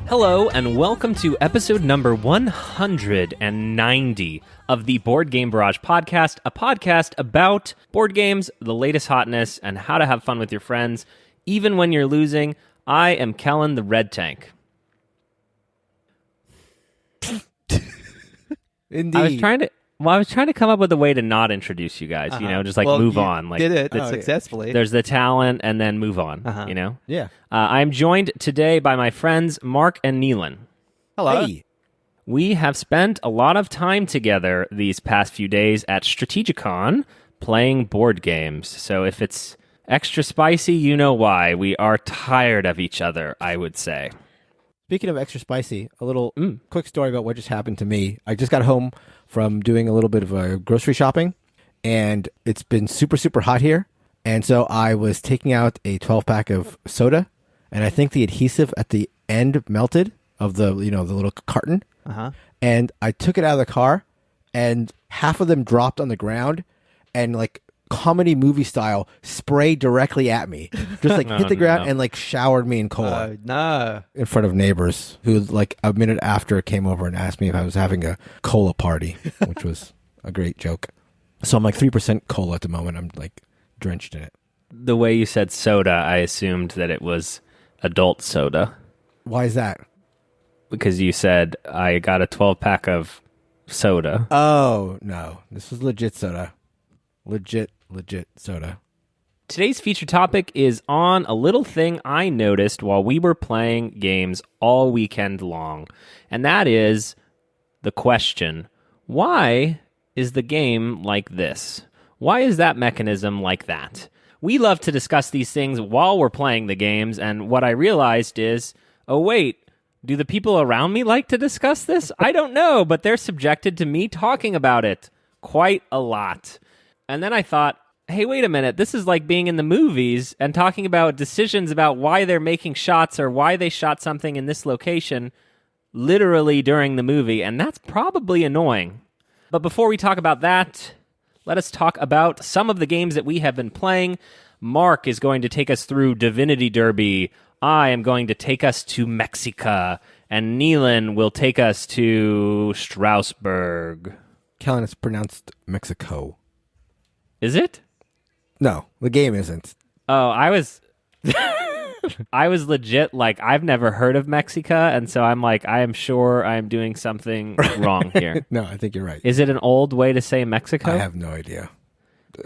Hello, and welcome to episode number 190 of the Board Game Barrage podcast, a podcast about board games, the latest hotness, and how to have fun with your friends, even when you're losing. I am Kellen the Red Tank. Indeed. I was trying to come up with a way to not introduce you guys, just move on. Did it successfully. There's the talent and then move on, Yeah. I'm joined today by my friends Mark and Neelan. Hello. Hey. We have spent a lot of time together these past few days at Strategicon playing board games. So if it's extra spicy, you know why. We are tired of each other, I would say. Speaking of extra spicy, a little quick story about what just happened to me. I just got home from doing a little bit of grocery shopping, and it's been super, super hot here. And so I was taking out a 12-pack of soda, and I think the adhesive at the end melted of the little carton. And I took it out of the car, and half of them dropped on the ground, and like comedy movie style sprayed directly at me, just like hit the ground and like showered me in cola in front of neighbors who like a minute after came over and asked me if I was having a cola party, which was a great joke. So I'm like 3% cola at the moment. I'm like drenched in it. The way you said soda, I assumed that it was adult soda. Why is that? Because you said, I got a 12-pack of soda. Oh, no. This was legit soda. Legit soda. Today's feature topic is on a little thing I noticed while we were playing games all weekend long. And that is the question, why is the game like this? Why is that mechanism like that? We love to discuss these things while we're playing the games, and what I realized is, oh wait, do the people around me like to discuss this? I don't know, but they're subjected to me talking about it quite a lot. And then I thought, hey, wait a minute, this is like being in the movies and talking about decisions about why they're making shots or why they shot something in this location literally during the movie, and that's probably annoying. But before we talk about that, let us talk about some of the games that we have been playing. Mark is going to take us through Divinity Derby. I am going to take us to Mexica, and Neelan will take us to Strasbourg. Kellen, it's pronounced Mexico. Is it? No, the game isn't. Oh, I was legit like, I've never heard of Mexica, and so I'm like, I am sure I'm doing something wrong here. No, I think you're right. Is it an old way to say Mexico? I have no idea.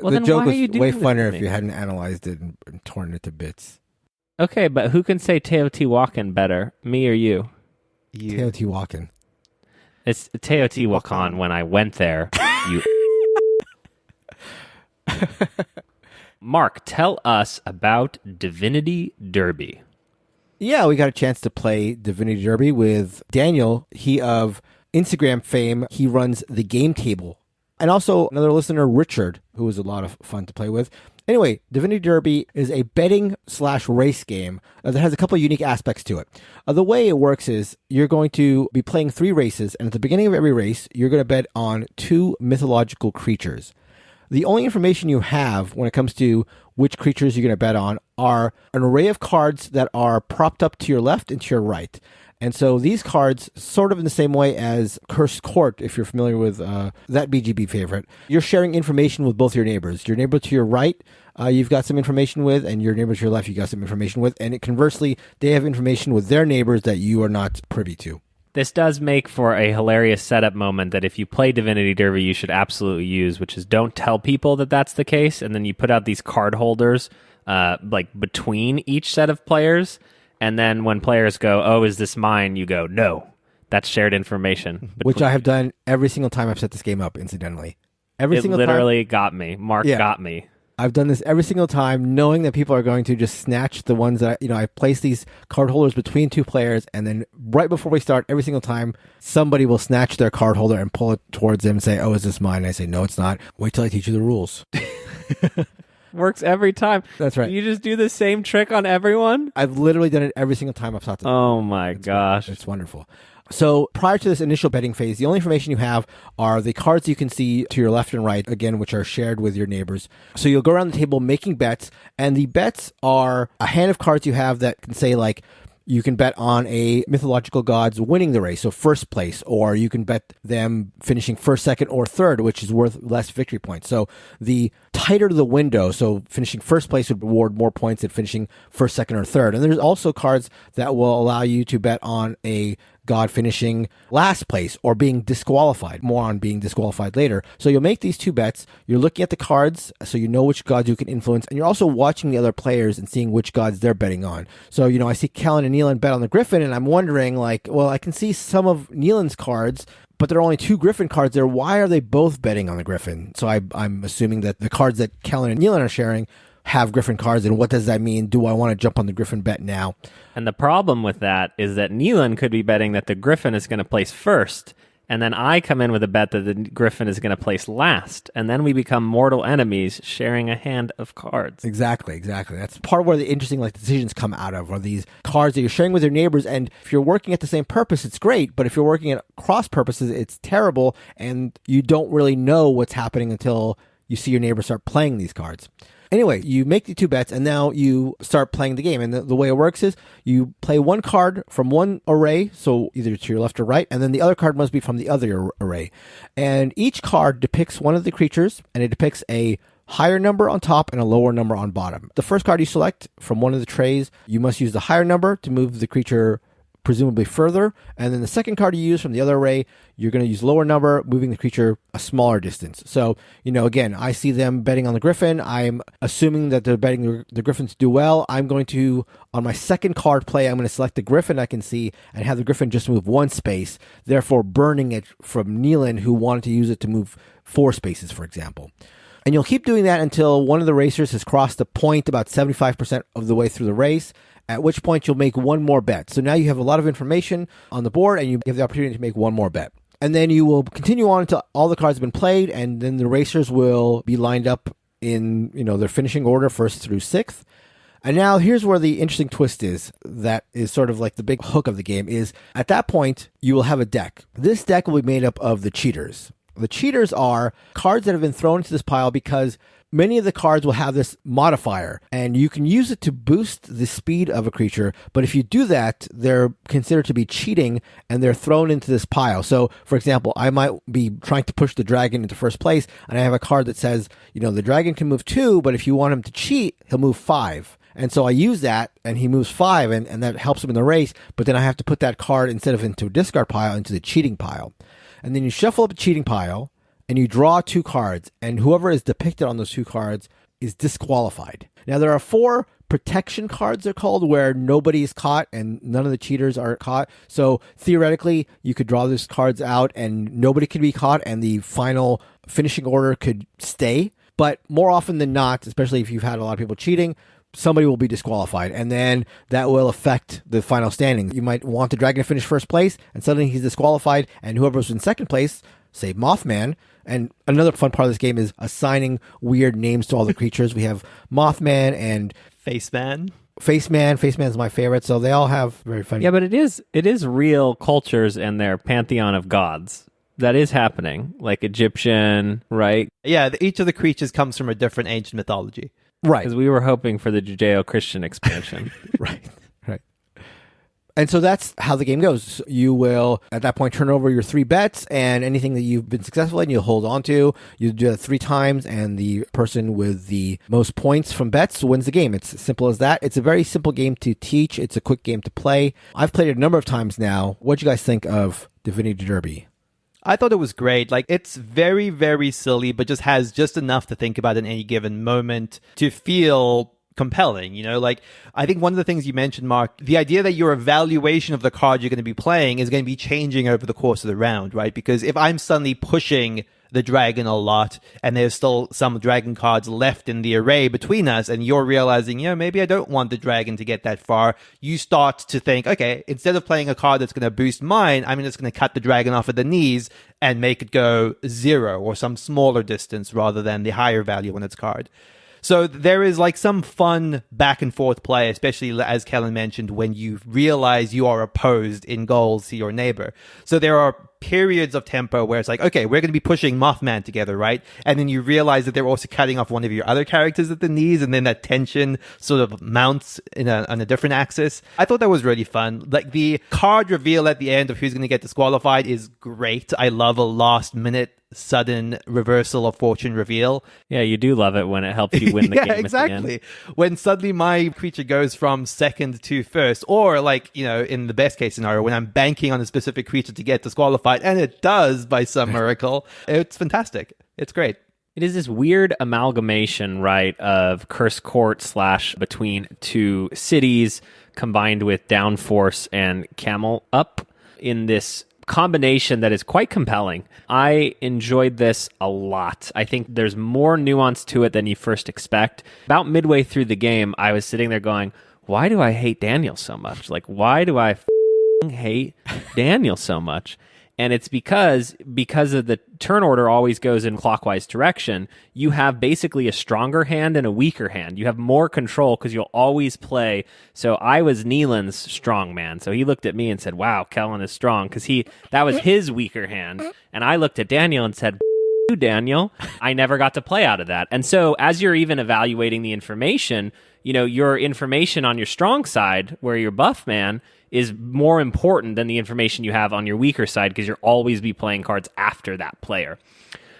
Well, the then joke why are you was doing way this funnier to if me? you hadn't analyzed it and torn it to bits. Okay, but who can say Teotihuacan better, me or you? Teotihuacan. It's Teotihuacan when I went there. You. Mark, tell us about Divinity Derby. Yeah, we got a chance to play Divinity Derby with Daniel. He of Instagram fame. He runs the game table. And also another listener, Richard, who was a lot of fun to play with. Anyway, Divinity Derby is a betting/race game that has a couple of unique aspects to it. The way it works is you're going to be playing 3 races, and at the beginning of every race, you're going to bet on 2 mythological creatures. The only information you have when it comes to which creatures you're going to bet on are an array of cards that are propped up to your left and to your right. And so these cards, sort of in the same way as Cursed Court, if you're familiar with that BGB favorite, you're sharing information with both your neighbors. Your neighbor to your right, you've got some information with, and your neighbor to your left, you got some information with. And conversely, they have information with their neighbors that you are not privy to. This does make for a hilarious setup moment that if you play Divinity Derby, you should absolutely use, which is don't tell people that that's the case, and then you put out these card holders like between each set of players, and then when players go, oh, is this mine? You go, no, that's shared information. Which I have done every single time I've set this game up, incidentally. It literally got me. Mark got me. I've done this every single time, knowing that people are going to just snatch the ones that, I place these card holders between 2 players, and then right before we start, every single time, somebody will snatch their card holder and pull it towards them and say, oh, is this mine? And I say, no, it's not. Wait till I teach you the rules. Works every time. That's right. You just do the same trick on everyone? I've literally done it every single time I've taught this. Oh my gosh. It's wonderful. So prior to this initial betting phase, the only information you have are the cards you can see to your left and right, again, which are shared with your neighbors. So you'll go around the table making bets, and the bets are a hand of cards you have that can say like You can bet on a mythological gods winning the race, so first place, or you can bet them finishing first, second, or third, which is worth less victory points. So the tighter the window, so finishing first place would reward more points than finishing first, second, or third. And there's also cards that will allow you to bet on a god finishing last place or being disqualified. More on being disqualified later. So you'll make these two bets. You're looking at the cards so you know which gods you can influence, and you're also watching the other players and seeing which gods they're betting on. So, I see Kellen and Nealon bet on the Griffin, and I'm wondering, well, I can see some of Nealon's cards, but there are only two Griffin cards there. Why are they both betting on the Griffin? So I'm assuming that the cards that Kellen and Nealon are sharing have Griffin cards, and what does that mean? Do I want to jump on the Griffin bet now? And the problem with that is that Nealon could be betting that the Griffin is going to place first, and then I come in with a bet that the Griffin is going to place last, and then we become mortal enemies sharing a hand of cards. Exactly. That's part of where the interesting decisions come out of, are these cards that you're sharing with your neighbors, and if you're working at the same purpose, it's great, but if you're working at cross purposes, it's terrible, and you don't really know what's happening until you see your neighbor start playing these cards. Anyway, you make the two bets, and now you start playing the game. And the way it works is you play one card from one array, so either to your left or right, and then the other card must be from the other array. And each card depicts one of the creatures, and it depicts a higher number on top and a lower number on bottom. The first card you select from one of the trays, you must use the higher number to move the creature presumably further, and then the second card you use from the other array, you're going to use lower number, moving the creature a smaller distance. So, again, I see them betting on the Griffin. I'm assuming that they're betting the Griffin to do well. I'm going to, on my second card play, I'm going to select the Griffin I can see and have the Griffin just move one space, therefore burning it from Nealon, who wanted to use it to move 4 spaces, for example. And you'll keep doing that until one of the racers has crossed a point about 75% of the way through the race, at which point you'll make one more bet. So now you have a lot of information on the board, and you have the opportunity to make one more bet. And then you will continue on until all the cards have been played, and then the racers will be lined up in their finishing order, 1st through 6th. And now here's where the interesting twist is, that is sort of like the big hook of the game, is at that point you will have a deck. This deck will be made up of the cheaters. The cheaters are cards that have been thrown into this pile because many of the cards will have this modifier, and you can use it to boost the speed of a creature, but if you do that, they're considered to be cheating, and they're thrown into this pile. So, for example, I might be trying to push the dragon into first place, and I have a card that says, the dragon can move 2, but if you want him to cheat, he'll move 5. And so I use that, and he moves 5, and that helps him in the race, but then I have to put that card, instead of into a discard pile, into the cheating pile. And then you shuffle up a cheating pile, and you draw 2 cards, and whoever is depicted on those 2 cards is disqualified. Now, there are 4 protection cards, they're called, where nobody is caught and none of the cheaters are caught. So theoretically, you could draw those cards out and nobody could be caught, and the final finishing order could stay. But more often than not, especially if you've had a lot of people cheating, somebody will be disqualified, and then that will affect the final standing. You might want the dragon to finish first place, and suddenly he's disqualified, and whoever's in second place, say Mothman. And another fun part of this game is assigning weird names to all the creatures. We have Mothman and Faceman. Faceman is my favorite, so they all have very funny. Yeah, but it is real cultures and their pantheon of gods. That is happening, like Egyptian, right? Yeah, each of the creatures comes from a different ancient mythology. Right. Because we were hoping for the Judeo-Christian expansion. Right. And so that's how the game goes. You will, at that point, turn over your 3 bets, and anything that you've been successful in, you'll hold on to. You do that 3 times, and the person with the most points from bets wins the game. It's as simple as that. It's a very simple game to teach. It's a quick game to play. I've played it a number of times now. What do you guys think of Divinity Derby? I thought it was great. It's very, very silly, but just has just enough to think about in any given moment to feel compelling. I think one of the things you mentioned, Mark, the idea that your evaluation of the card you're going to be playing is going to be changing over the course of the round, right? Because if I'm suddenly pushing the dragon a lot, and there's still some dragon cards left in the array between us, and you're realizing, maybe I don't want the dragon to get that far, you start to think, okay, instead of playing a card that's going to boost mine, I'm just going to cut the dragon off at the knees and make it go 0 or some smaller distance rather than the higher value on its card. So there is some fun back and forth play, especially as Kellen mentioned, when you realize you are opposed in goals to your neighbor. So there are periods of tempo where it's like, okay, we're going to be pushing Mothman together, right? And then you realize that they're also cutting off one of your other characters at the knees, and then that tension sort of mounts on a different axis. I thought that was really fun. Like, the card reveal at the end of who's going to get disqualified is great. I love a last minute sudden reversal of fortune reveal. Yeah, you do love it when it helps you win the yeah, game. exactly. At the end. When suddenly my creature goes from second to first, or like, you know, in the best case scenario, when I'm banking on a specific creature to get disqualified, and it does by some miracle, it's fantastic. It's great. It is this weird amalgamation, right, of Curse Court / between two cities combined with Downforce and Camel Up in this combination that is quite compelling. I enjoyed this a lot. I think there's more nuance to it than you first expect. About midway through the game, I was sitting there going, why do I hate Daniel so much? Like, why do I hate Daniel so much? And it's because of the turn order always goes in clockwise direction. You have basically a stronger hand and a weaker hand. You have more control because you'll always play. So I was Neelan's strong man. So he looked at me and said, wow, Kellen is strong, because that was his weaker hand. And I looked at Daniel and said, you, Daniel. I never got to play out of that. And so as you're even evaluating the information, you know, your information on your strong side, where you're buff man, is more important than the information you have on your weaker side, because you'll always be playing cards after that player.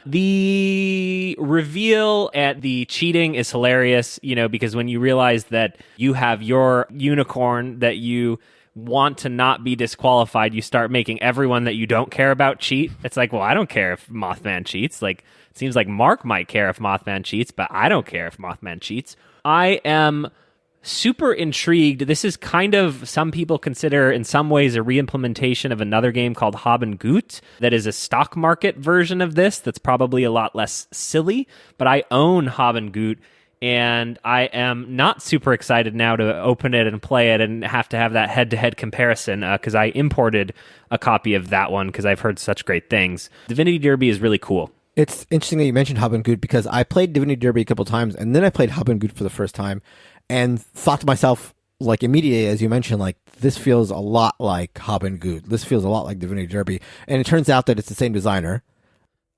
The reveal at the cheating is hilarious, you know, because when you realize that you have your unicorn that you want to not be disqualified, you start making everyone that you don't care about cheat. It's like, well, I don't care if Mothman cheats. Like, it seems like Mark might care if Mothman cheats, but I don't care if Mothman cheats. I am super intrigued. This is kind of, some people consider in some ways a re-implementation of another game called Haben Gut that is a stock market version of this that's probably a lot less silly, but I own Haben Gut, and I am not super excited now to open it and play it and have to have that head-to-head comparison, because I imported a copy of that one because I've heard such great things. Divinity Derby is really cool. It's interesting that you mentioned Haben Gut, because I played Divinity Derby a couple times, and then I played Haben Gut for the first time, and thought to myself, like, immediately, as you mentioned, like, this feels a lot like Haben Gut. This feels a lot like Divinity Derby. And it turns out that it's the same designer.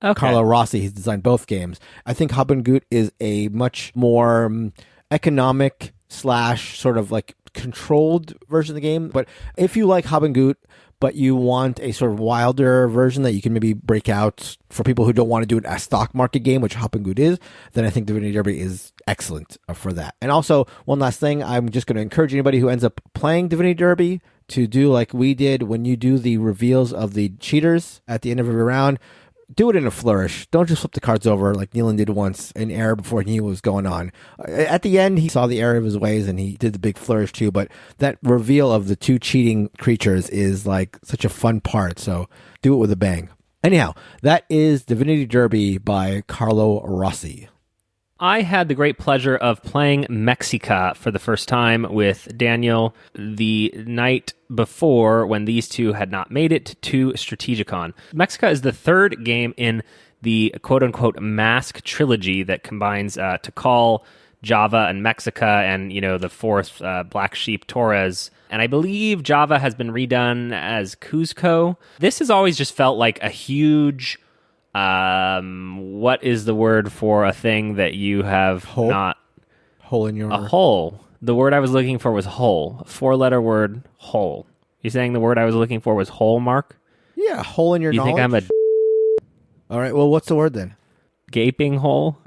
Okay. Carlo Rossi, he's designed both games. I think Haben Gut is a much more economic / sort of like controlled version of the game. But if you like Haben Gut, but you want a sort of wilder version that you can maybe break out for people who don't want to do a stock market game, which Haben Gut is, then I think Divinity Derby is excellent for that. And also, one last thing, I'm just going to encourage anybody who ends up playing Divinity Derby to do like we did when you do the reveals of the cheaters at the end of every round. Do it in a flourish. Don't just flip the cards over like Neelan did once in error before he knew what was going on. At the end, he saw the error of his ways and he did the big flourish too. But that reveal of the two cheating creatures is like such a fun part. So do it with a bang. Anyhow, that is Divinity Derby by Carlo Rossi. I had the great pleasure of playing Mexica for the first time with Daniel the night before, when these two had not made it to Strategicon. Mexica is the third game in the quote-unquote Mask trilogy that combines Tikal, Java, and Mexica, and, you know, the fourth, Black Sheep Torres. And I believe Java has been redone as Cuzco. This has always just felt like a huge... what is the word for a thing that you have hole? Not hole in your a hole? The word I was looking for was hole. A 4-letter word, hole. You saying the word I was looking for was hole, Mark? Yeah, hole in your knowledge. You think I'm a all right, well, what's the word then? Gaping hole?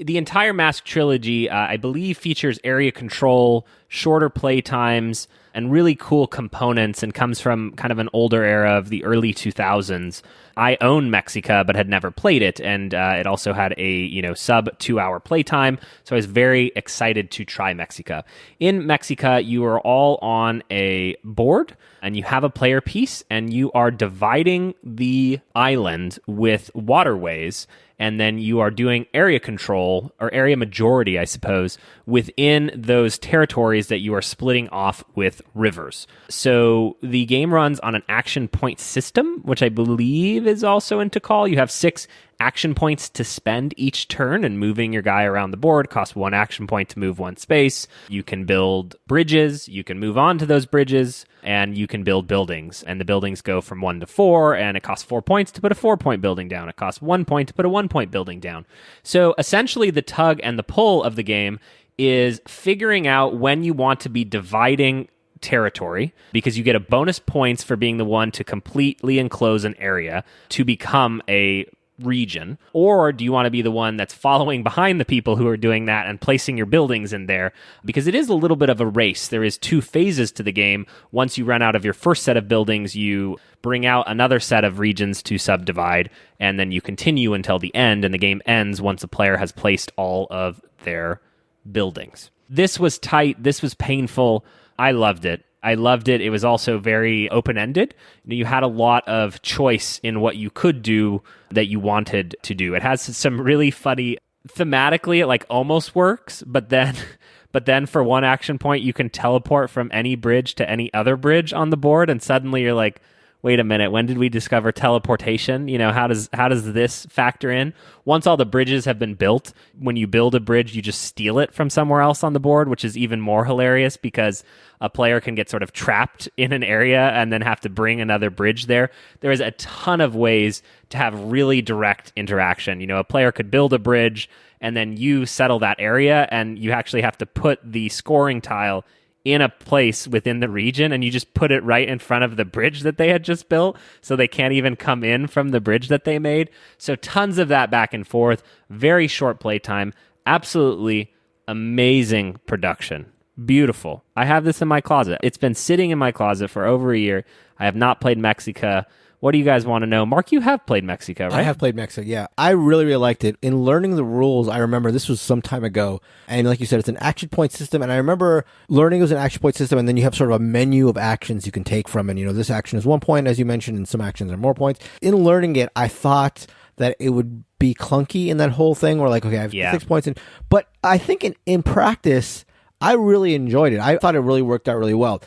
The entire Mask trilogy, I believe, features area control, shorter play times, and really cool components, and comes from kind of an older era of the early 2000s. I own Mexica, but had never played it, and it also had a sub 2-hour playtime, so I was very excited to try Mexica. In Mexica, you are all on a board, and you have a player piece, and you are dividing the island with waterways, and then you are doing area control, or area majority, I suppose, within those territories that you are splitting off with with rivers. So the game runs on an action point system, which I believe is also in Tikal. You have 6 action points to spend each turn, and moving your guy around the board costs 1 action point to move 1 space. You can build bridges, you can move on to those bridges, and you can build buildings. And the buildings go from 1 to 4, and it costs 4 points to put a 4-point building down. It costs 1 point to put a 1-point building down. So essentially the tug and the pull of the game is figuring out when you want to be dividing territory, because you get a bonus points for being the one to completely enclose an area to become a region, or do you want to be the one that's following behind the people who are doing that and placing your buildings in there? Because it is a little bit of a race. There is 2 phases to the game. Once you run out of your first set of buildings, you bring out another set of regions to subdivide, and then you continue until the end, and the game ends once a player has placed all of their buildings. This was tight. This was painful. I loved it. It was also very open-ended. You had a lot of choice in what you could do that you wanted to do. It has some really funny, thematically, it like almost works, but then for 1 action point, you can teleport from any bridge to any other bridge on the board, and suddenly you're like, wait a minute, when did we discover teleportation? How does this factor in? Once all the bridges have been built, when you build a bridge, you just steal it from somewhere else on the board, which is even more hilarious because a player can get sort of trapped in an area and then have to bring another bridge there. There is a ton of ways to have really direct interaction. A player could build a bridge and then you settle that area, and you actually have to put the scoring tile in a place within the region, and you just put it right in front of the bridge that they had just built, so they can't even come in from the bridge that they made. So tons of that back and forth, very short playtime, absolutely amazing production. Beautiful. I have this in my closet. It's been sitting in my closet for over a year. I have not played Mexica. What do you guys want to know? Mark, you have played Mexica, right? I have played Mexico, yeah. I really, really liked it. In learning the rules, I remember this was some time ago, and like you said, it's an action point system, and I remember learning it was an action point system, and then you have sort of a menu of actions you can take from, and this action is 1 point, as you mentioned, and some actions are more points. In learning it, I thought that it would be clunky in that whole thing, where like, okay, I have 6 points, but I think in practice, I really enjoyed it. I thought it really worked out really well.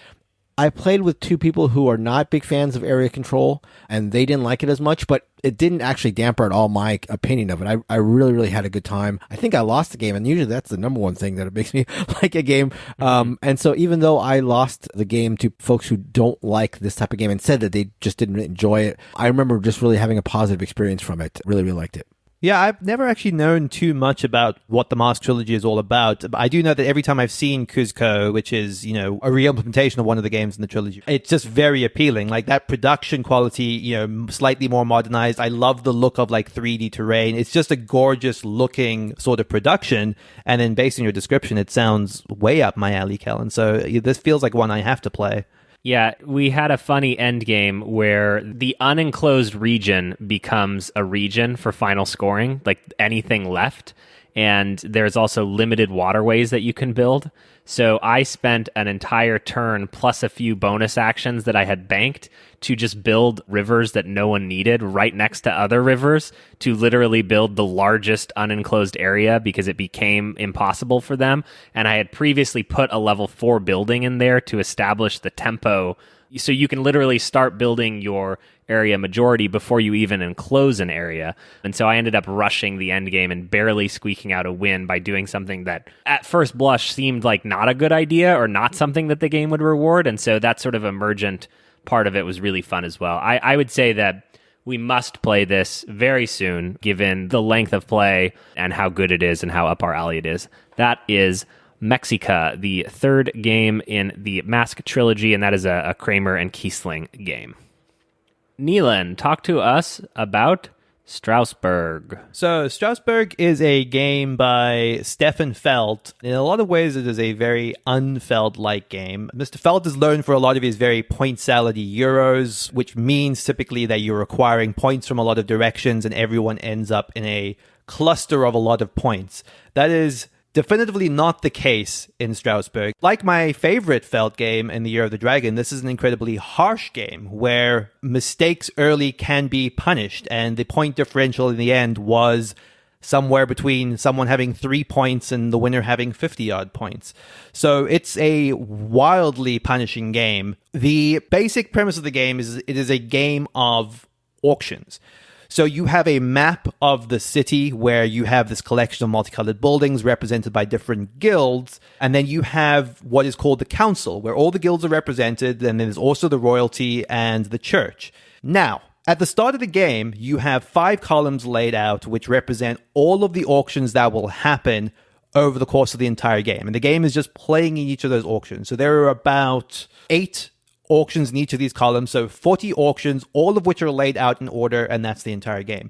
I played with 2 people who are not big fans of area control, and they didn't like it as much, but it didn't actually damper at all my opinion of it. I really, really had a good time. I think I lost the game, and usually that's the number one thing that it makes me like a game. And so even though I lost the game to folks who don't like this type of game and said that they just didn't enjoy it, I remember just really having a positive experience from it. Really, really liked it. Yeah, I've never actually known too much about what the Mask trilogy is all about. But I do know that every time I've seen Cuzco, which is, a re-implementation of one of the games in the trilogy, it's just very appealing. Like that production quality, slightly more modernized. I love the look of like 3D terrain. It's just a gorgeous looking sort of production. And then based on your description, it sounds way up my alley, Kellen. So this feels like one I have to play. Yeah, we had a funny end game where the unenclosed region becomes a region for final scoring, like anything left. And there's also limited waterways that you can build. So I spent an entire turn plus a few bonus actions that I had banked to just build rivers that no one needed right next to other rivers to literally build the largest unenclosed area because it became impossible for them. And I had previously put a level 4 building in there to establish the tempo. So you can literally start building your area majority before you even enclose an area. And so I ended up rushing the end game and barely squeaking out a win by doing something that at first blush seemed like not a good idea or not something that the game would reward. And so that sort of emergent part of it was really fun as well. I would say that we must play this very soon, given the length of play and how good it is and how up our alley it is. That is Mexica, the 3rd game in the Mask trilogy, and that is a Kramer and Kiesling game. Neelan, talk to us about Strasbourg. So Strasbourg is a game by Stefan Feld. In a lot of ways, it is a very unfeld-like game. Mr. Feld is known for a lot of his very point-salady Euros, which means typically that you're acquiring points from a lot of directions and everyone ends up in a cluster of a lot of points. That is definitively not the case in Strasbourg. Like my favorite Feld game in the Year of the Dragon, this is an incredibly harsh game where mistakes early can be punished, and the point differential in the end was somewhere between someone having 3 points and the winner having 50-odd points. So it's a wildly punishing game. The basic premise of the game is it is a game of auctions. So you have a map of the city where you have this collection of multicolored buildings represented by different guilds. And then you have what is called the council, where all the guilds are represented. And then there's also the royalty and the church. Now, at the start of the game, you have 5 columns laid out, which represent all of the auctions that will happen over the course of the entire game. And the game is just playing in each of those auctions. So there are about 8 auctions in each of these columns, so 40 auctions, all of which are laid out in order, and that's the entire game.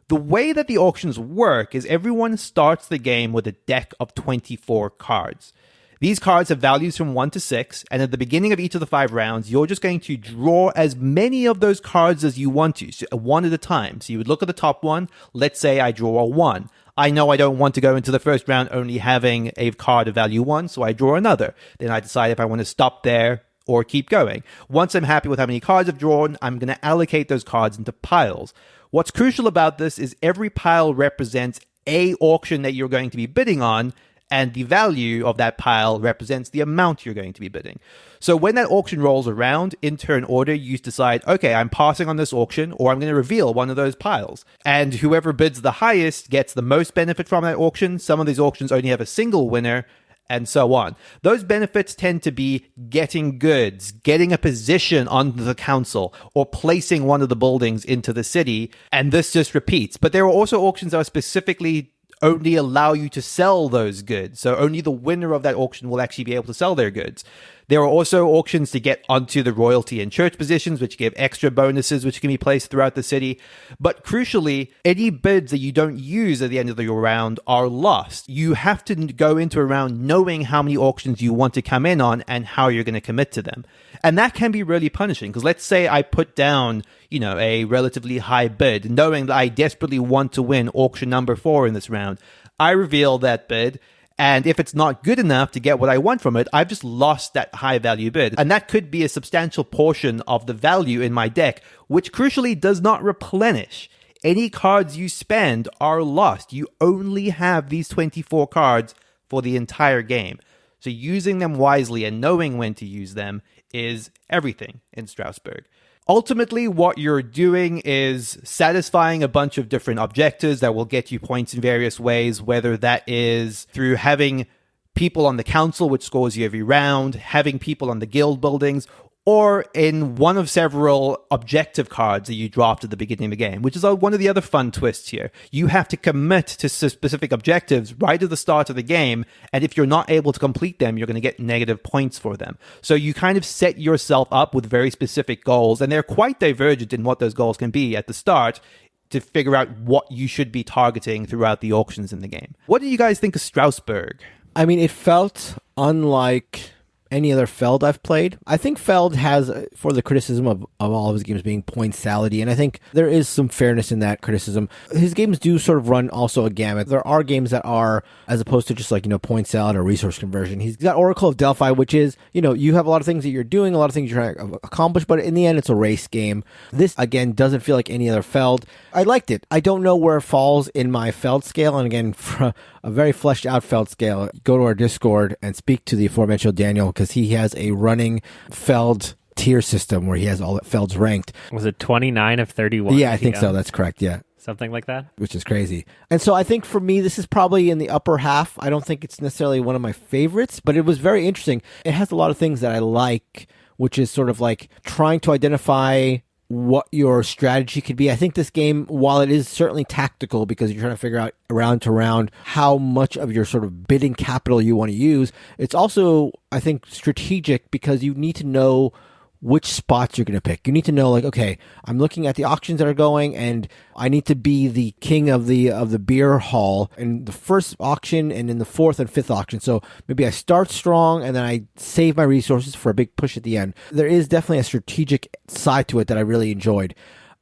The way that the auctions work is everyone starts the game with a deck of 24 cards. These cards have values from 1 to 6, and at the beginning of each of the 5 rounds, you're just going to draw as many of those cards as you want to, so one at a time. So you would look at the top one, let's say I draw a 1. I know I don't want to go into the first round only having a card of value 1, so I draw another. Then I decide if I want to stop there or keep going. Once I'm happy with how many cards I've drawn, I'm going to allocate those cards into piles. What's crucial about this is every pile represents a auction that you're going to be bidding on, and the value of that pile represents the amount you're going to be bidding. So when that auction rolls around, in turn order, you decide, okay, I'm passing on this auction, or I'm going to reveal one of those piles. And whoever bids the highest gets the most benefit from that auction. Some of these auctions only have a single winner, and so on. Those benefits tend to be getting goods, getting a position on the council, or placing one of the buildings into the city, and this just repeats. But there are also auctions that are specifically only allow you to sell those goods. So only the winner of that auction will actually be able to sell their goods. There are also auctions to get onto the royalty and church positions, which give extra bonuses, which can be placed throughout the city. But crucially, any bids that you don't use at the end of your round are lost. You have to go into a round knowing how many auctions you want to come in on and how you're going to commit to them. And that can be really punishing, because let's say I put down, a relatively high bid, knowing that I desperately want to win auction number 4 in this round. I reveal that bid, and if it's not good enough to get what I want from it, I've just lost that high value bid. And that could be a substantial portion of the value in my deck, which crucially does not replenish. Any cards you spend are lost. You only have these 24 cards for the entire game. So using them wisely and knowing when to use them is everything in Strasbourg. Ultimately, what you're doing is satisfying a bunch of different objectives that will get you points in various ways, whether that is through having people on the council, which scores you every round, having people on the guild buildings, or in one of several objective cards that you dropped at the beginning of the game, which is one of the other fun twists here. You have to commit to specific objectives right at the start of the game, and if you're not able to complete them, you're going to get negative points for them. So you kind of set yourself up with very specific goals, and they're quite divergent in what those goals can be at the start to figure out what you should be targeting throughout the auctions in the game. What do you guys think of Strasbourg? I mean, it felt unlike any other Feld I've played. I think Feld has, for the criticism of all of his games being point salady, and I think there is some fairness in that criticism. His games do sort of run also a gamut. There are games that are, as opposed to just point salad or resource conversion. He's got Oracle of Delphi, which is, you have a lot of things that you're doing, a lot of things you're trying to accomplish, but in the end, it's a race game. This, again, doesn't feel like any other Feld. I liked it. I don't know where it falls in my Feld scale, and again, for a very fleshed out Feld scale, go to our Discord and speak to the aforementioned Daniel, because he has a running Feld tier system where he has all the Felds ranked. Was it 29 of 31? Yeah, I think so. That's correct. Yeah. Something like that. Which is crazy. And so I think for me, this is probably in the upper half. I don't think it's necessarily one of my favorites, but it was very interesting. It has a lot of things that I like, which is sort of like trying to identify what your strategy could be. I think this game, while it is certainly tactical because you're trying to figure out round to round how much of your sort of bidding capital you want to use, it's also, I think, strategic because you need to know which spots you're going to pick. You need to know, like, okay, I'm looking at the auctions that are going, and I need to be the king of the beer hall in the first auction and in the fourth and fifth auction. So maybe I start strong and then I save my resources for a big push at the end. There is definitely a strategic side to it that I really enjoyed,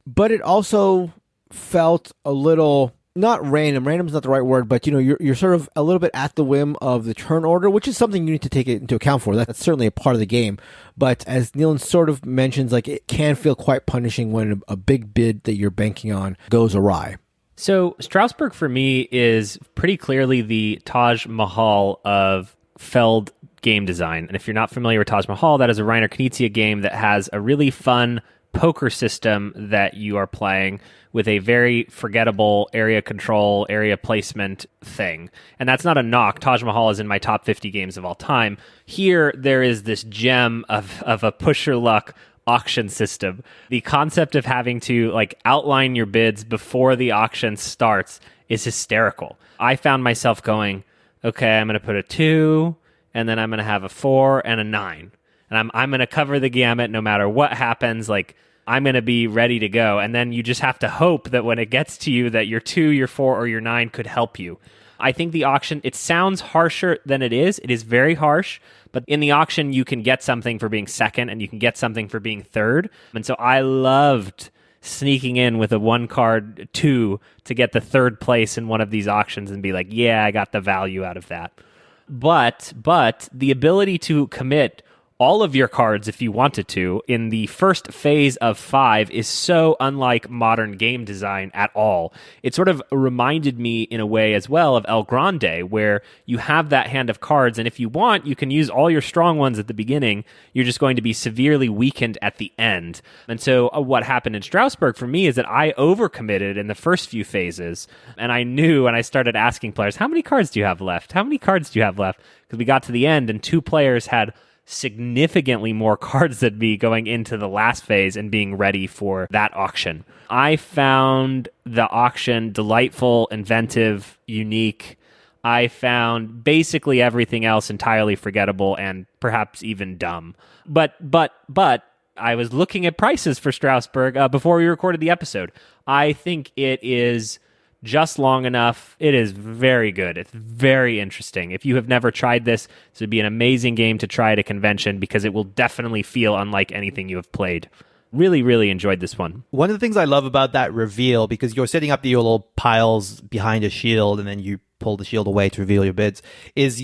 but it also felt a little not random. Random is not the right word, but you're sort of a little bit at the whim of the turn order, which is something you need to take into account for. That's certainly a part of the game. But as Neelan sort of mentions, like, it can feel quite punishing when a big bid that you're banking on goes awry. So Strasbourg for me is pretty clearly the Taj Mahal of Feld game design. And if you're not familiar with Taj Mahal, that is a Reiner Knizia game that has a really fun poker system that you are playing with a very forgettable area control, area placement thing. And that's not a knock. Taj Mahal is in my top 50 games of all time. Here, there is this gem of a push your luck auction system. The concept of having to like outline your bids before the auction starts is hysterical. I found myself going, okay, I'm going to put a 2, and then I'm going to have a 4 and a 9. And I'm going to cover the gamut no matter what happens. Like, I'm going to be ready to go. And then you just have to hope that when it gets to you that your 2, your 4, or your 9 could help you. I think the auction, it sounds harsher than it is. It is very harsh. But in the auction, you can get something for being second and you can get something for being third. And so I loved sneaking in with a 1-card 2 to get the third place in one of these auctions and be like, yeah, I got the value out of that. But the ability to commit all of your cards if you wanted to in the first phase of 5 is so unlike modern game design at all. It sort of reminded me in a way as well of El Grande, where you have that hand of cards, and if you want, you can use all your strong ones at the beginning. You're just going to be severely weakened at the end. And so what happened in Strasbourg for me is that I overcommitted in the first few phases, and I knew, and I started asking players, how many cards do you have left? How many cards do you have left? Because we got to the end, and 2 players had significantly more cards than me going into the last phase and being ready for that auction. I found the auction delightful, inventive, unique. I found basically everything else entirely forgettable and perhaps even dumb. But I was looking at prices for Strasbourg before we recorded the episode. I think it is just long enough. It is very good. It's very interesting. If you have never tried this would be an amazing game to try at a convention because it will definitely feel unlike anything you have played. Really, really enjoyed this one. One of the things I love about that reveal, because you're setting up your little piles behind a shield and then you pull the shield away to reveal your bids, is,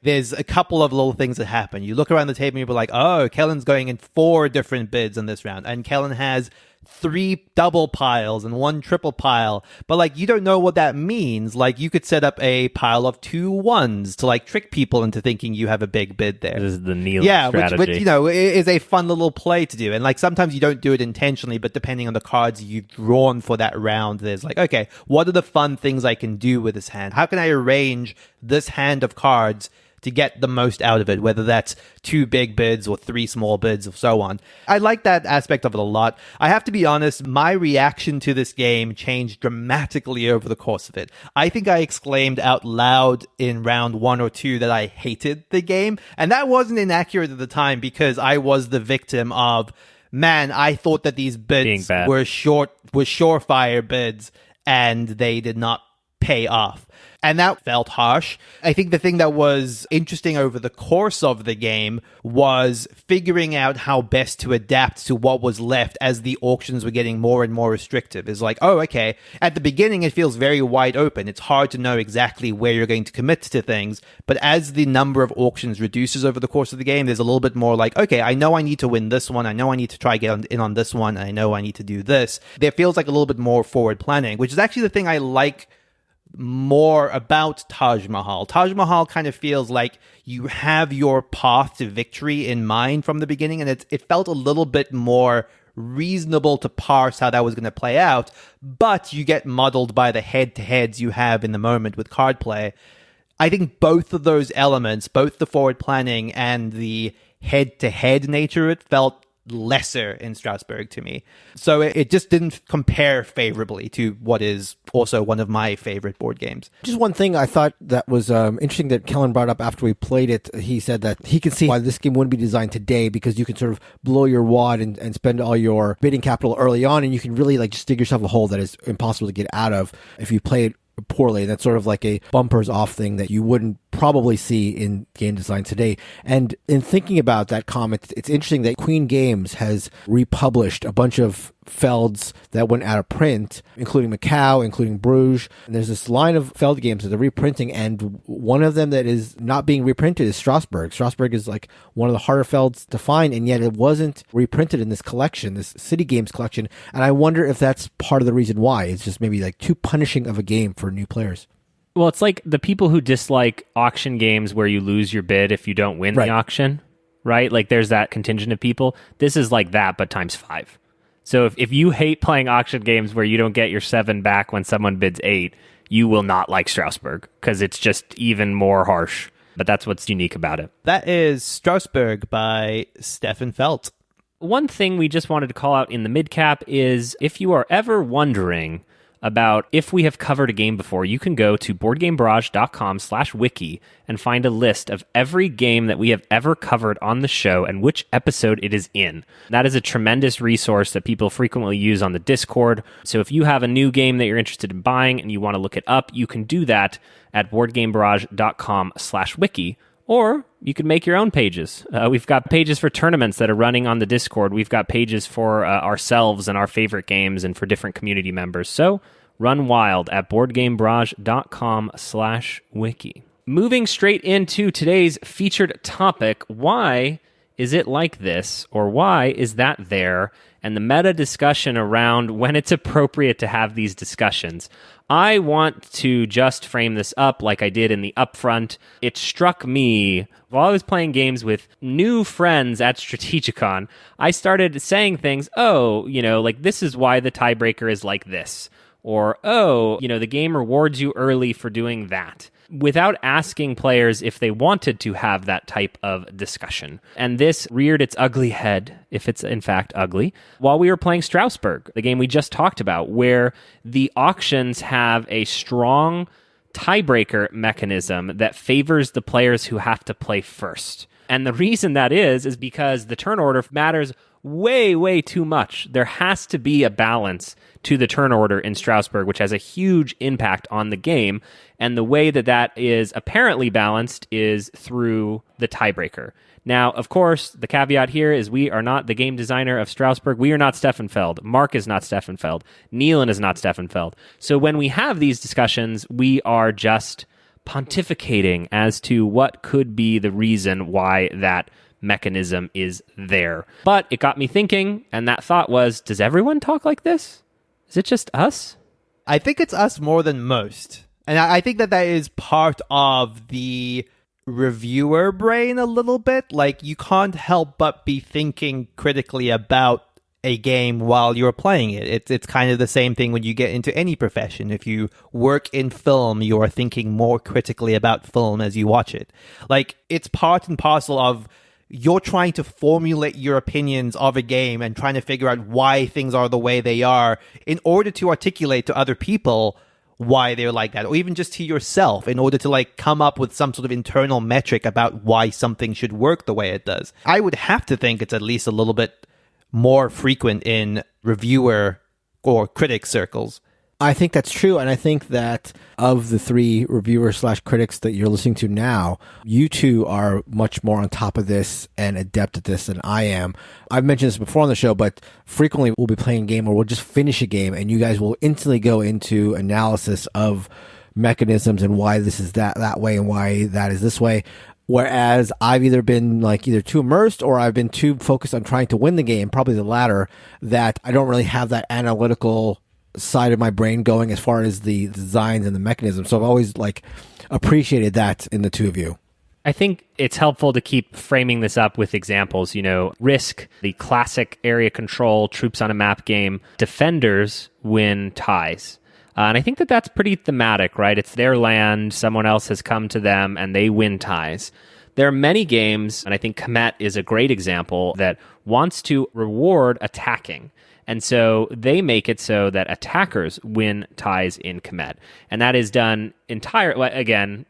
there's a couple of little things that happen. You look around the table and you'll be like, oh, Kellen's going in 4 different bids in this round, and Kellen has 3 double piles and 1 triple pile, but you don't know what that means. You could set up a pile of 2 1s to trick people into thinking you have a big bid there. This is the Neil strategy. which is a fun little play to do. And sometimes you don't do it intentionally, but depending on the cards you've drawn for that round, there's okay, what are the fun things I can do with this hand? How can I arrange this hand of cards to get the most out of it, whether that's 2 big bids or 3 small bids or so on. I like that aspect of it a lot. I have to be honest, my reaction to this game changed dramatically over the course of it. I think I exclaimed out loud in round 1 or 2 that I hated the game, and that wasn't inaccurate at the time because I was the victim of, man, I thought that these bids were surefire bids and they did not pay off. And that felt harsh. I think the thing that was interesting over the course of the game was figuring out how best to adapt to what was left as the auctions were getting more and more restrictive. It's oh, okay, at the beginning it feels very wide open. It's hard to know exactly where you're going to commit to things. But as the number of auctions reduces over the course of the game, there's a little bit more okay, I know I need to win this one. I know I need to try get in on this one. And I know I need to do this. There feels like a little bit more forward planning, which is actually the thing I like more about Taj Mahal. Taj Mahal kind of feels like you have your path to victory in mind from the beginning, and it felt a little bit more reasonable to parse how that was going to play out, but you get muddled by the head-to-heads you have in the moment with card play. I think both of those elements, both the forward planning and the head-to-head nature, it felt lesser in Strasbourg to me. So it just didn't compare favorably to what is also one of my favorite board games. Just one thing I thought that was interesting that Kellen brought up after we played it. He said that he can see why this game wouldn't be designed today because you can sort of blow your wad and spend all your bidding capital early on, and you can really just dig yourself a hole that is impossible to get out of if you play it poorly. That's sort of like a bumpers off thing that you wouldn't probably see in game design today. And in thinking about that comment, it's interesting that Queen Games has republished a bunch of Felds that went out of print, including Macau, including Bruges. And there's this line of Feld games that they're reprinting, and one of them that is not being reprinted is Strasbourg. Strasbourg is like one of the harder Felds to find, and yet it wasn't reprinted in this collection, this City Games collection. And I wonder if that's part of the reason why. It's just maybe like too punishing of a game for new players. Well, it's like the people who dislike auction games where you lose your bid if you don't win the auction, right? Like there's that contingent of people. This is like that, but times 5. So if you hate playing auction games where you don't get your 7 back when someone bids 8, you will not like Strasbourg because it's just even more harsh. But that's what's unique about it. That is Strasbourg by Stefan Feld. One thing we just wanted to call out in the mid-cap is if you are ever wondering about if we have covered a game before, you can go to boardgamebarrage.com/wiki and find a list of every game that we have ever covered on the show and which episode it is in. That is a tremendous resource that people frequently use on the Discord. So if you have a new game that you're interested in buying and you want to look it up, you can do that at boardgamebarrage.com/wiki. Or you can make your own pages. We've got pages for tournaments that are running on the Discord. We've got pages for ourselves and our favorite games and for different community members. So run wild at boardgamebarrage.com/wiki. Moving straight into today's featured topic, why is it like this? Or why is that there? And the meta discussion around when it's appropriate to have these discussions. I want to just frame this up like I did in the upfront. It struck me while I was playing games with new friends at Strategicon, I started saying things, like this is why the tiebreaker is like this. Or, the game rewards you early for doing that, without asking players if they wanted to have that type of discussion. And this reared its ugly head, if it's in fact ugly, while we were playing Strasbourg, the game we just talked about, where the auctions have a strong tiebreaker mechanism that favors the players who have to play first. And the reason that is because the turn order matters way, way too much. There has to be a balance to the turn order in Strasbourg, which has a huge impact on the game. And the way that that is apparently balanced is through the tiebreaker. Now, of course, the caveat here is we are not the game designer of Strasbourg. We are not Stefan Feld. Mark is not Stefan Feld. Nealon is not Stefan Feld. So when we have these discussions, we are just pontificating as to what could be the reason why that mechanism is there. But it got me thinking, and that thought was, does everyone talk like this? Is it just us? I think it's us more than most. And I think that is part of the reviewer brain a little bit. Like, you can't help but be thinking critically about a game while you're playing it. It's kind of the same thing when you get into any profession. If you work in film, you are thinking more critically about film as you watch it. Like, it's part and parcel of you're trying to formulate your opinions of a game and trying to figure out why things are the way they are in order to articulate to other people why they're like that, or even just to yourself in order to come up with some sort of internal metric about why something should work the way it does. I would have to think it's at least a little bit more frequent in reviewer or critic circles. I think that's true, and I think that of the 3 reviewers/critics that you're listening to now, you two are much more on top of this and adept at this than I am. I've mentioned this before on the show, but frequently we'll be playing a game or we'll just finish a game, and you guys will instantly go into analysis of mechanisms and why this is that way and why that is this way. Whereas I've either been either too immersed or I've been too focused on trying to win the game, probably the latter, that I don't really have that analytical side of my brain going as far as the designs and the mechanisms. So I've always appreciated that in the two of you. I think it's helpful to keep framing this up with examples. Risk, the classic area control, troops on a map game, defenders win ties. And I think that that's pretty thematic, right? It's their land, someone else has come to them, and they win ties. There are many games, and I think Kemet is a great example, that wants to reward attacking. And so they make it so that attackers win ties in Kemet. And that is done again,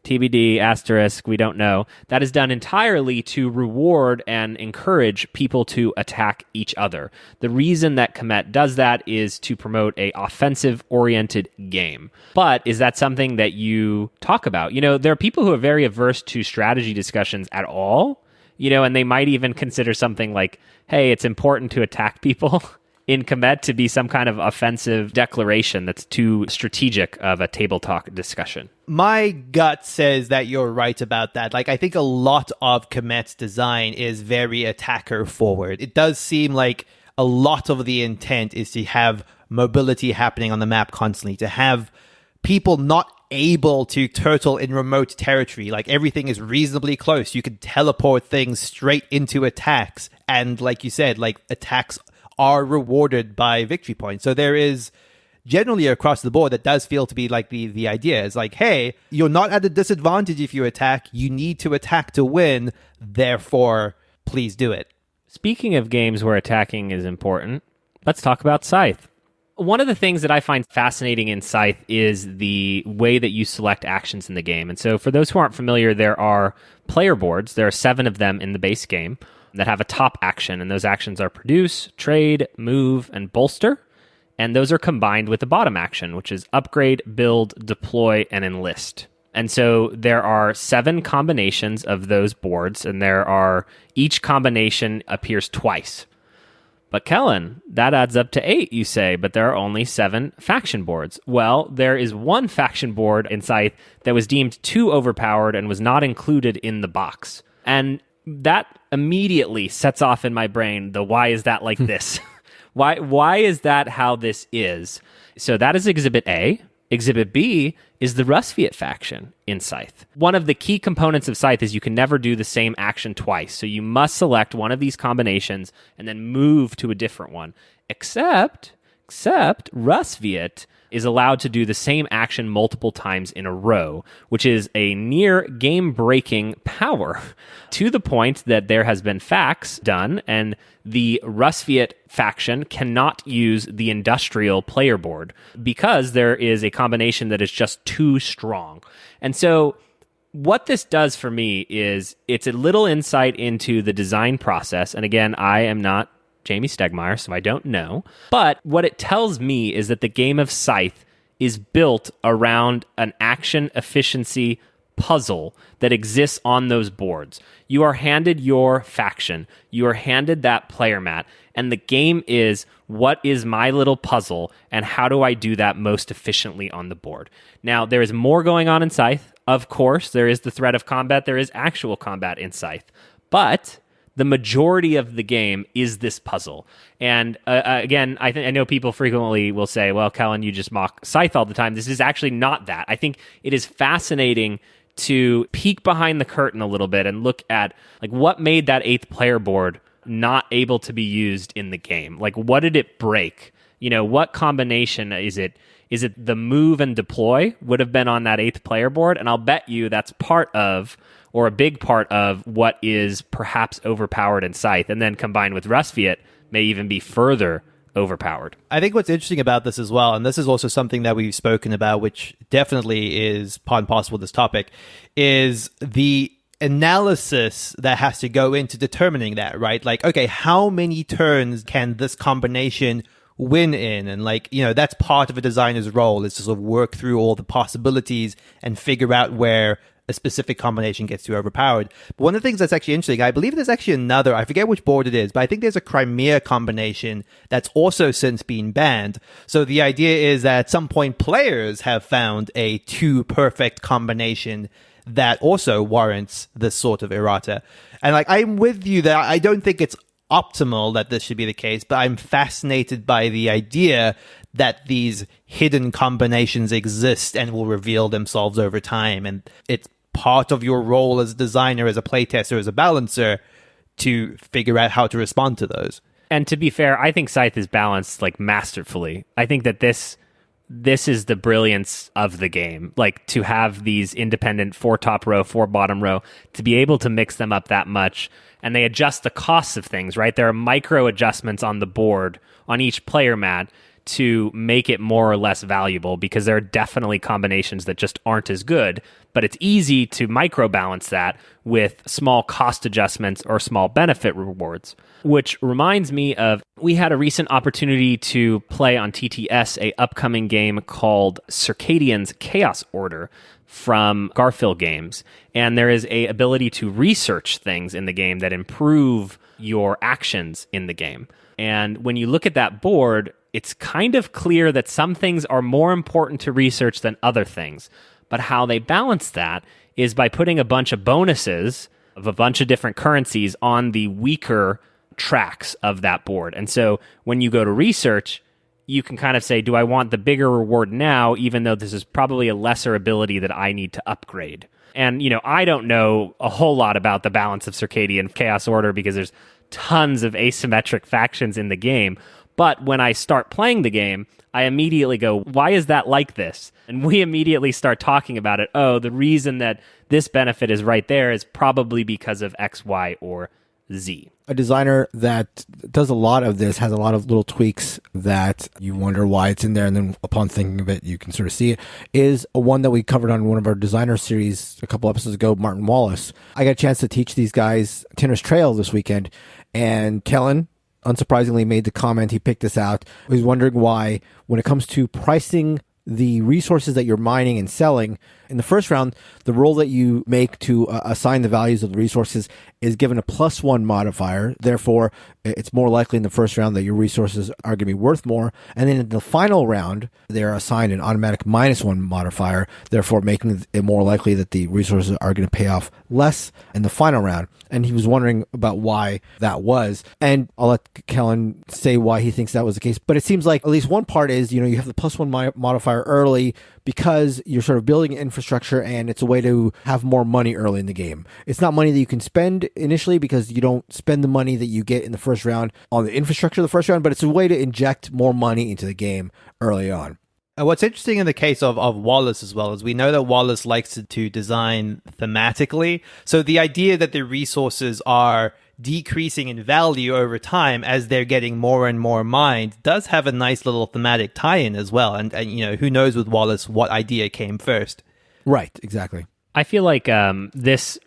TBD, asterisk, we don't know. That is done entirely to reward and encourage people to attack each other. The reason that Kemet does that is to promote a offensive-oriented game. But is that something that you talk about? There are people who are very averse to strategy discussions at all, and they might even consider something like, hey, it's important to attack people in Kemet to be some kind of offensive declaration that's too strategic of a table talk discussion. My gut says that you're right about that. I think a lot of Kemet's design is very attacker forward. It does seem like a lot of the intent is to have mobility happening on the map constantly, to have people not able to turtle in remote territory. Everything is reasonably close. You can teleport things straight into attacks. And like you said, attacks are rewarded by victory points. So there is generally across the board that does feel to be the idea is hey, you're not at a disadvantage if you attack. You need to attack to win. Therefore, please do it. Speaking of games where attacking is important, let's talk about Scythe. One of the things that I find fascinating in Scythe is the way that you select actions in the game. And so for those who aren't familiar, there are player boards. There are 7 of them in the base game that have a top action, and those actions are produce, trade, move, and bolster. And those are combined with the bottom action, which is upgrade, build, deploy, and enlist. And so there are 7 combinations of those boards, and each combination appears twice. But Kellen, that adds up to 8, you say, but there are only 7 faction boards. Well, there is one faction board in Scythe that was deemed too overpowered and was not included in the box. And that immediately sets off in my brain the why is that like this? Why is that how this is? So that is Exhibit A. Exhibit B is the Rusviet faction in Scythe. One of the key components of Scythe is you can never do the same action twice. So you must select one of these combinations and then move to a different one. Except Rusviet is allowed to do the same action multiple times in a row, which is a near game-breaking power, to the point that there has been facts done, and the Rusviet faction cannot use the industrial player board because there is a combination that is just too strong. And so what this does for me is it's a little insight into the design process. And again, I am not Jamie Stegmaier, so I don't know. But what it tells me is that the game of Scythe is built around an action efficiency puzzle that exists on those boards. You are handed your faction, you are handed that player mat, and the game is, what is my little puzzle, and how do I do that most efficiently on the board? Now, there is more going on in Scythe. Of course, there is the threat of combat, there is actual combat in Scythe. But the majority of the game is this puzzle. And again, I know people frequently will say, well, Kellen, you just mock Scythe all the time. This is actually not that. I think it is fascinating to peek behind the curtain a little bit and look at what made that 8th player board not able to be used in the game. What did it break? What combination is it? Is it the move and deploy would have been on that 8th player board? And I'll bet you that's part of, or a big part of, what is perhaps overpowered in Scythe, and then combined with Rusviet may even be further overpowered. I think what's interesting about this as well, and this is also something that we've spoken about, which definitely is part and parcel with this topic, is the analysis that has to go into determining that, right? Okay, how many turns can this combination win in? And that's part of a designer's role, is to sort of work through all the possibilities and figure out where a specific combination gets too overpowered. But one of the things that's actually interesting, I believe there's actually another, I forget which board it is, but I think there's a Crimea combination that's also since been banned. So the idea is that at some point players have found a too perfect combination that also warrants this sort of errata. And I'm with you that I don't think it's optimal that this should be the case, but I'm fascinated by the idea that these hidden combinations exist and will reveal themselves over time. And it's part of your role as a designer, as a playtester, as a balancer, to figure out how to respond to those. And to be fair, I think Scythe is balanced masterfully. I think that this is the brilliance of the game. To have these independent 4 top row, 4 bottom row, to be able to mix them up that much, and they adjust the costs of things, right? There are micro adjustments on the board on each player mat to make it more or less valuable, because there are definitely combinations that just aren't as good, but it's easy to microbalance that with small cost adjustments or small benefit rewards. Which reminds me of, we had a recent opportunity to play on TTS a upcoming game called Circadians Chaos Order from Garfield Games, and there is a ability to research things in the game that improve your actions in the game. And when you look at that board, it's kind of clear that some things are more important to research than other things. But how they balance that is by putting a bunch of bonuses of a bunch of different currencies on the weaker tracks of that board. And so when you go to research, you can kind of say, do I want the bigger reward now, even though this is probably a lesser ability that I need to upgrade? And, I don't know a whole lot about the balance of Circadian Chaos Order because there's tons of asymmetric factions in the game. But when I start playing the game, I immediately go, why is that like this? And we immediately start talking about it. Oh, the reason that this benefit is right there is probably because of X, Y, or Z. A designer that does a lot of this has a lot of little tweaks that you wonder why it's in there, and then upon thinking of it, you can sort of see it, is one that we covered on one of our designer series a couple episodes ago, Martin Wallace. I got a chance to teach these guys Tinner's Trail this weekend, and Kellen, unsurprisingly, made the comment, he picked this out. He was wondering why, when it comes to pricing the resources that you're mining and selling, in the first round, the roll that you make to assign the values of the resources is given a +1 modifier. Therefore, it's more likely in the first round that your resources are going to be worth more. And then in the final round, they're assigned an automatic -1 modifier, therefore making it more likely that the resources are going to pay off less in the final round. And he was wondering about why that was. And I'll let Kellen say why he thinks that was the case. But it seems like at least one part is, you have the +1 modifier early because you're sort of building infrastructure, and it's a way to have more money early in the game. It's not money that you can spend initially because you don't spend the money that you get in the first round on the infrastructure of the first round, but it's a way to inject more money into the game early on. What's interesting in the case of Wallace as well is we know that Wallace likes to design thematically. So the idea that the resources are decreasing in value over time as they're getting more and more mined does have a nice little thematic tie-in as well. And who knows with Wallace what idea came first. Right, exactly. I feel like this,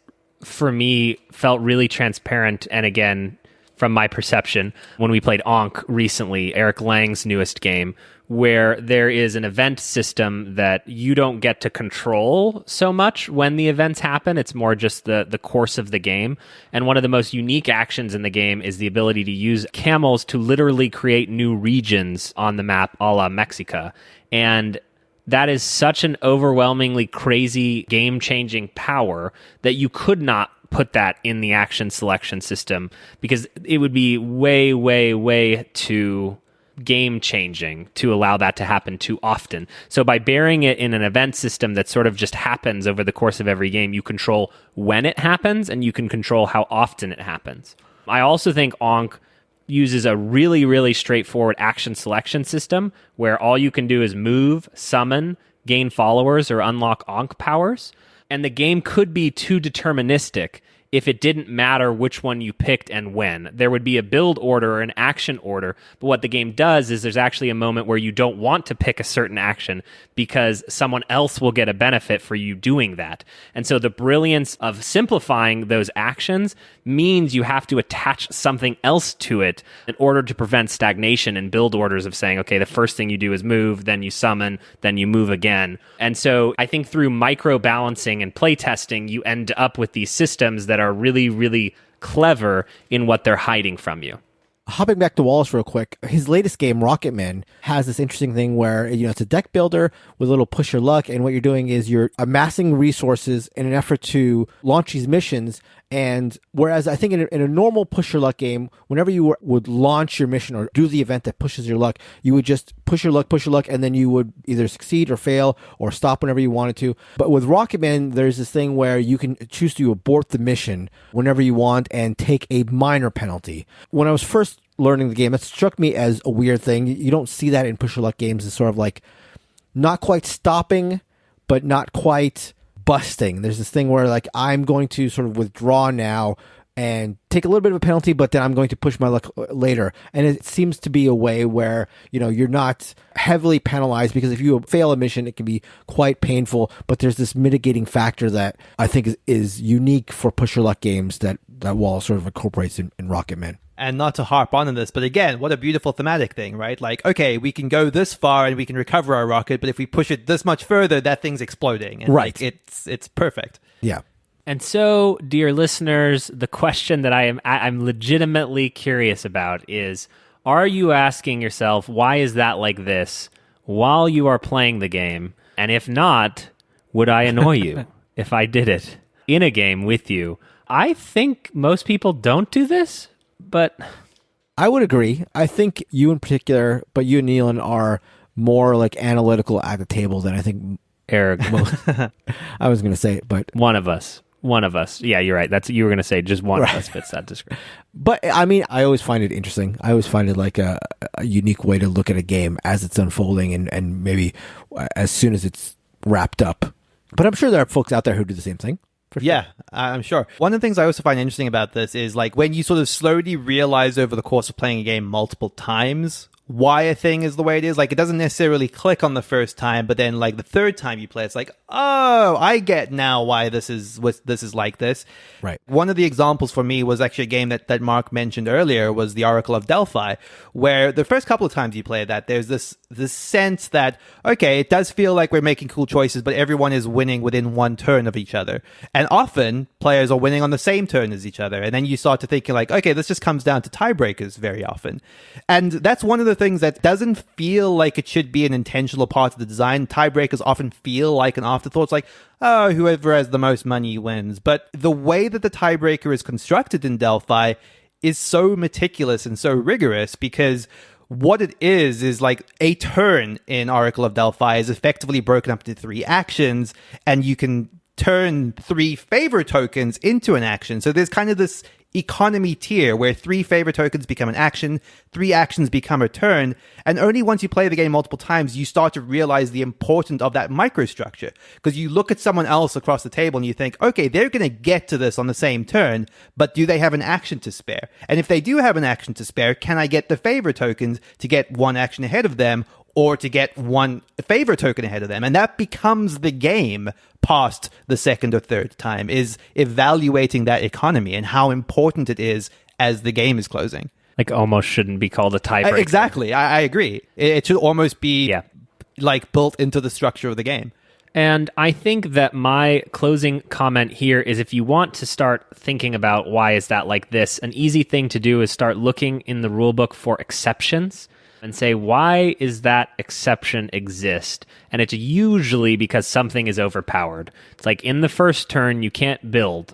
for me, felt really transparent. And again, from my perception, when we played Ankh recently, Eric Lang's newest game, where there is an event system that you don't get to control so much when the events happen. It's more just the course of the game. And one of the most unique actions in the game is the ability to use camels to literally create new regions on the map, a la Mexica. And that is such an overwhelmingly crazy game-changing power that you could not put that in the action selection system, because it would be way, way, way too game-changing to allow that to happen too often. So by burying it in an event system that sort of just happens over the course of every game, you control when it happens and you can control how often it happens. I also think Ankh uses a really, really straightforward action selection system where all you can do is move, summon, gain followers, or unlock Ankh powers. And the game could be too deterministic if it didn't matter which one you picked and when. There would be a build order or an action order, but what the game does is there's actually a moment where you don't want to pick a certain action because someone else will get a benefit for you doing that. And so the brilliance of simplifying those actions means you have to attach something else to it in order to prevent stagnation and build orders of saying, okay, the first thing you do is move, then you summon, then you move again. And so I think through micro balancing and playtesting, you end up with these systems that are really, really clever in what they're hiding from you. Hopping back to Wallace real quick, his latest game, Rocketmen, has this interesting thing where, it's a deck builder with a little push your luck, and what you're doing is you're amassing resources in an effort to launch these missions. And whereas I think in a normal push your luck game, whenever you would launch your mission or do the event that pushes your luck, you would just push your luck, and then you would either succeed or fail or stop whenever you wanted to. But with Rocketman, there's this thing where you can choose to abort the mission whenever you want and take a minor penalty. When I was first learning the game, it struck me as a weird thing. You don't see that in push your luck games. It's sort of like not quite stopping, but not quite busting. There's this thing where like I'm going to sort of withdraw now and take a little bit of a penalty, but then I'm going to push my luck later. And it seems to be a way where, you're not heavily penalized, because if you fail a mission, it can be quite painful. But there's this mitigating factor that I think is unique for push your luck games that Wall sort of incorporates in Rocketmen. And not to harp on this, but again, what a beautiful thematic thing, right? Like, okay, we can go this far and we can recover our rocket, but if we push it this much further, that thing's exploding. And right. It's perfect. Yeah. And so, dear listeners, the question that I'm legitimately curious about is, are you asking yourself, why is that like this, while you are playing the game? And if not, would I annoy you if I did it in a game with you? I think most people don't do this, but I would agree. I think you in particular, but you and Nealon are more like analytical at the table than I think Eric. I was going to say it, but One of us. Yeah, you're right. That's you were going to say. Just one of us fits that description. But I mean, I always find it interesting. I always find it like a unique way to look at a game as it's unfolding, and maybe as soon as it's wrapped up. But I'm sure there are folks out there who do the same thing. Sure. Yeah, I'm sure. One of the things I also find interesting about this is like when you sort of slowly realize over the course of playing a game multiple times why a thing is the way it is. Like, it doesn't necessarily click on the first time, but then like the third time you play, it's like, oh, I get now why this is like this. Right. One of the examples for me was actually a game that Mark mentioned earlier, was the Oracle of Delphi, where the first couple of times you play that, there's this sense that, okay, it does feel like we're making cool choices, but everyone is winning within one turn of each other. And often players are winning on the same turn as each other. And then you start to thinking like, okay, this just comes down to tiebreakers very often. And that's one of the things that doesn't feel like it should be an intentional part of the design. Tiebreakers often feel like an afterthought. It's like, oh, whoever has the most money wins. But the way that the tiebreaker is constructed in Delphi is so meticulous and so rigorous, because what it is like a turn in Oracle of Delphi is effectively broken up into 3 actions, and you can turn 3 favor tokens into an action. So there's kind of this economy tier where 3 favor tokens become an action, 3 actions become a turn, and only once you play the game multiple times you start to realize the importance of that microstructure, because you look at someone else across the table and you think, okay, they're going to get to this on the same turn, but do they have an action to spare? And if they do have an action to spare, can I get the favor tokens to get 1 action ahead of them, or to get 1 favor token ahead of them? And that becomes the game past the second or third time, is evaluating that economy and how important it is as the game is closing. Like, almost shouldn't be called a tiebreaker. Exactly. I agree. It should almost be like built into the structure of the game. And I think that my closing comment here is, if you want to start thinking about why is that like this, an easy thing to do is start looking in the rulebook for exceptions and say, why is that exception exist? And it's usually because something is overpowered. It's like, in the first turn, you can't build.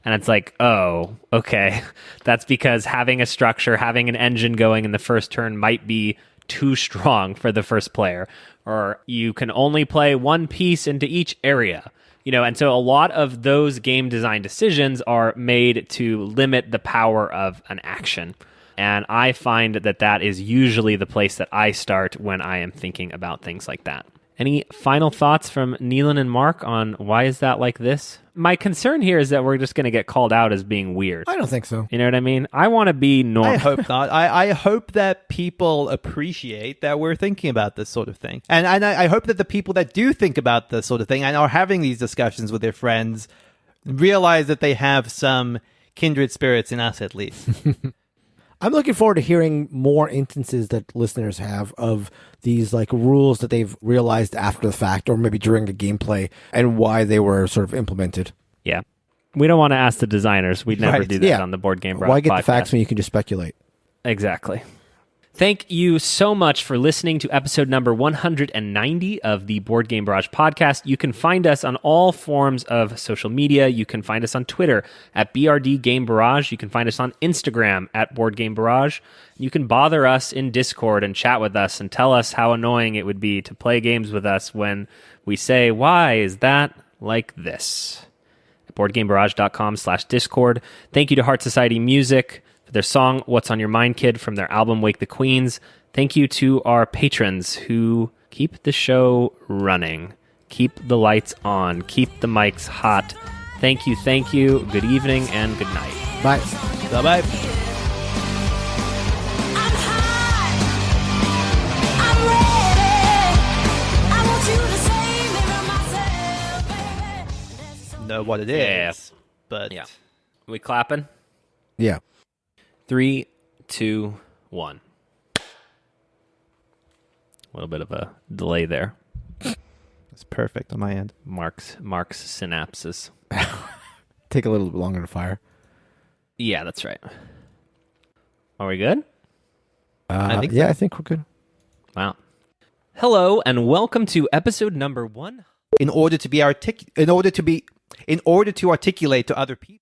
And it's like, oh, okay. That's because having a structure, having an engine going in the first turn might be too strong for the first player. Or you can only play 1 piece into each area. And so a lot of those game design decisions are made to limit the power of an action. And I find that is usually the place that I start when I am thinking about things like that. Any final thoughts from Nealon and Mark on why is that like this? My concern here is that we're just going to get called out as being weird. I don't think so. You know what I mean? I want to be normal. I hope not. I hope that people appreciate that we're thinking about this sort of thing. And I hope that the people that do think about this sort of thing and are having these discussions with their friends realize that they have some kindred spirits in us, at least. I'm looking forward to hearing more instances that listeners have of these like rules that they've realized after the fact, or maybe during the gameplay, and why they were sort of implemented. Yeah. We don't want to ask the designers. We'd never do that on the Board Game Broad Why get podcast. the facts when you can just speculate? Exactly. Thank you so much for listening to episode number 190 of the Board Game Barrage podcast. You can find us on all forms of social media. You can find us on Twitter at BRD Game Barrage. You can find us on Instagram at Board Game Barrage. You can bother us in Discord and chat with us and tell us how annoying it would be to play games with us when we say, why is that like this? At BoardGameBarrage.com/Discord. Thank you to Heart Society Music for their song, What's on Your Mind, Kid, from their album, Wake the Queens. Thank you to our patrons who keep the show running, keep the lights on, keep the mics hot. Thank you, good evening, and good night. Bye. Bye-bye. I'm high. I'm ready. I want you to save me from myself, baby. Know what it is. Yeah. But Yeah. We clapping? Yeah. 3, 2, 1. A little bit of a delay there. it's perfect on my end. Mark's synapses. Take a little bit longer to fire. Yeah, that's right. Are we good? I think I think we're good. Wow. Hello and welcome to episode number 1. In order to articulate to other people.